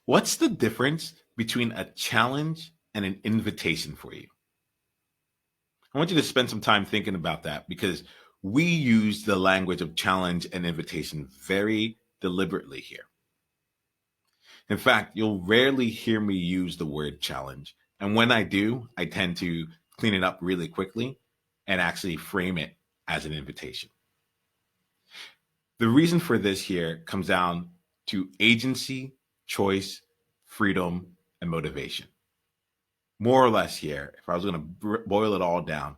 What's the difference between a challenge and an invitation for you? I want you to spend some time thinking about that because we use the language of challenge and invitation very deliberately here. In fact, you'll rarely hear me use the word challenge. And when I do, I tend to clean it up really quickly and actually frame it as an invitation. The reason for this here comes down to agency, choice, freedom, and motivation. More or less here, if I was going to boil it all down,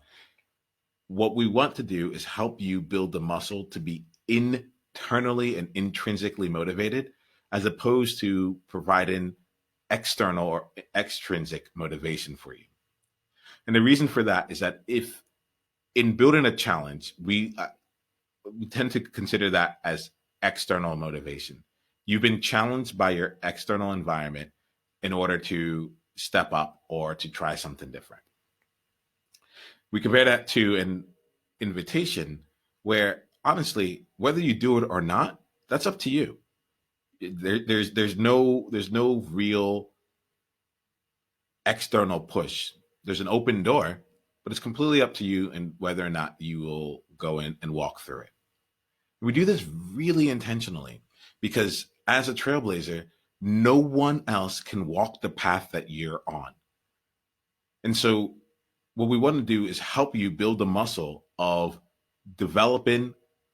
what we want to do is help you build the muscle to be internally and intrinsically motivated, as opposed to providing external or extrinsic motivation for you. And the reason for that is that if in building a challenge, we tend to consider that as external motivation. You've been challenged by your external environment in order to step up or to try something different. We compare that to an invitation where, honestly, whether you do it or not, that's up to you. There's no real external push. There's an open door, but it's completely up to you and whether or not you will go in and walk through it. We do this really intentionally because as a trailblazer, no one else can walk the path that you're on. And so what we want to do is help you build the muscle of developing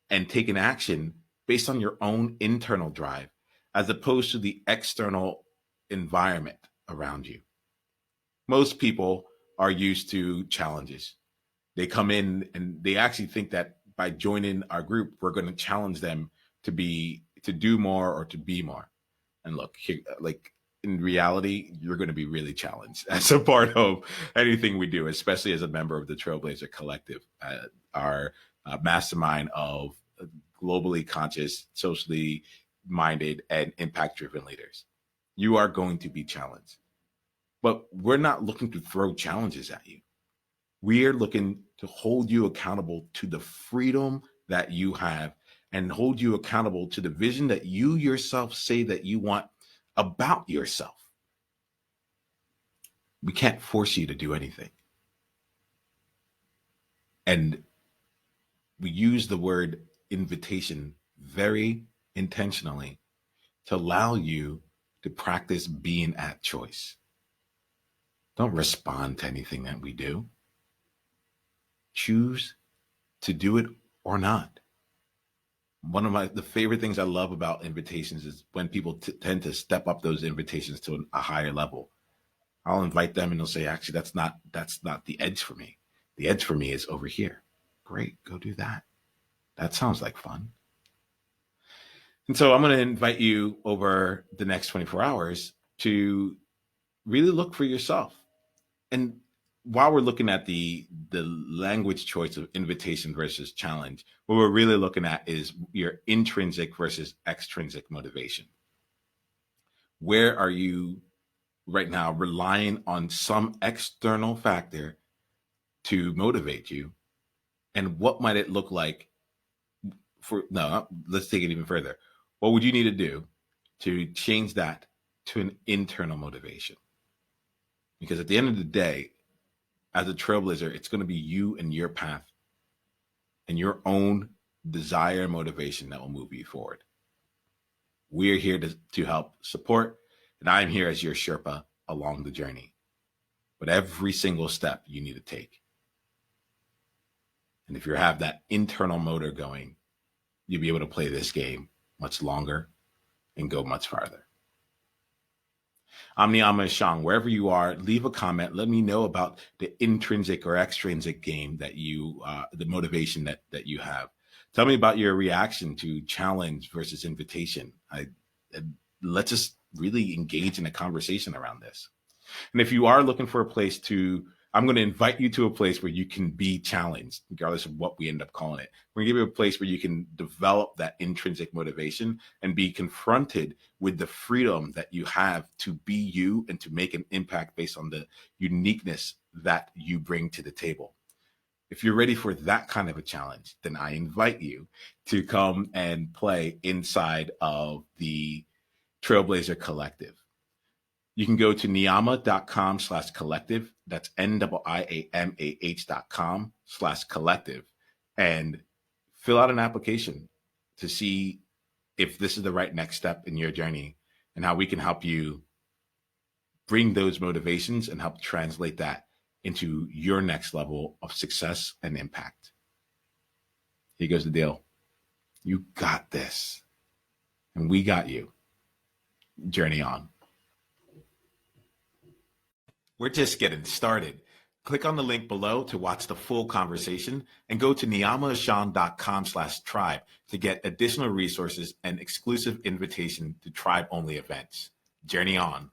and taking action based on your own internal drive, as opposed to the external environment around you. Most people are used to challenges. They come in and they actually think that by joining our group, we're going to challenge them to do more or to be more. And look, like in reality, you're going to be really challenged as a part of anything we do, especially as a member of the Trailblazer Collective, our mastermind of globally conscious, socially minded, and impact-driven leaders. You are going to be challenged. But we're not looking to throw challenges at you. We are looking to hold you accountable to the freedom that you have and hold you accountable to the vision that you yourself say that you want about yourself. We can't force you to do anything. And we use the word invitation very intentionally to allow you to practice being at choice. Don't respond to anything that we do. Choose to do it or not. One of the favorite things I love about invitations is when people tend to step up those invitations to a higher level. I'll invite them and they'll say, actually, that's not the edge for me. The edge for me is over here. Great, go do that. That sounds like fun. And so I'm going to invite you over the next 24 hours to really look for yourself. And while we're looking at the language choice of invitation versus challenge, what we're really looking at is your intrinsic versus extrinsic motivation. Where are you right now relying on some external factor to motivate you? And what might it look like let's take it even further. What would you need to do to change that to an internal motivation? Because at the end of the day, as a trailblazer, it's going to be you and your path and your own desire and motivation that will move you forward. We're here to help support, and I'm here as your sherpa along the journey. But every single step you need to take. And if you have that internal motor going, you'll be able to play this game much longer and go much farther. I'm Niiamah Ashong. Wherever you are, leave a comment. Let me know about the intrinsic or extrinsic game that the motivation that you have. Tell me about your reaction to challenge versus invitation. Let's just really engage in a conversation around this. And if you are looking for a place I'm going to invite you to a place where you can be challenged, regardless of what we end up calling it. We're going to give you a place where you can develop that intrinsic motivation and be confronted with the freedom that you have to be you and to make an impact based on the uniqueness that you bring to the table. If you're ready for that kind of a challenge, then I invite you to come and play inside of the Trailblazer Collective. You can go to niiamah.com/collective. That's NIIAMAH.com/collective and fill out an application to see if this is the right next step in your journey and how we can help you bring those motivations and help translate that into your next level of success and impact. Here goes the deal. You got this. And we got you. Journey on. We're just getting started. Click on the link below to watch the full conversation and go to niiamahashong.com/tribe to get additional resources and exclusive invitation to tribe-only events. Journey on.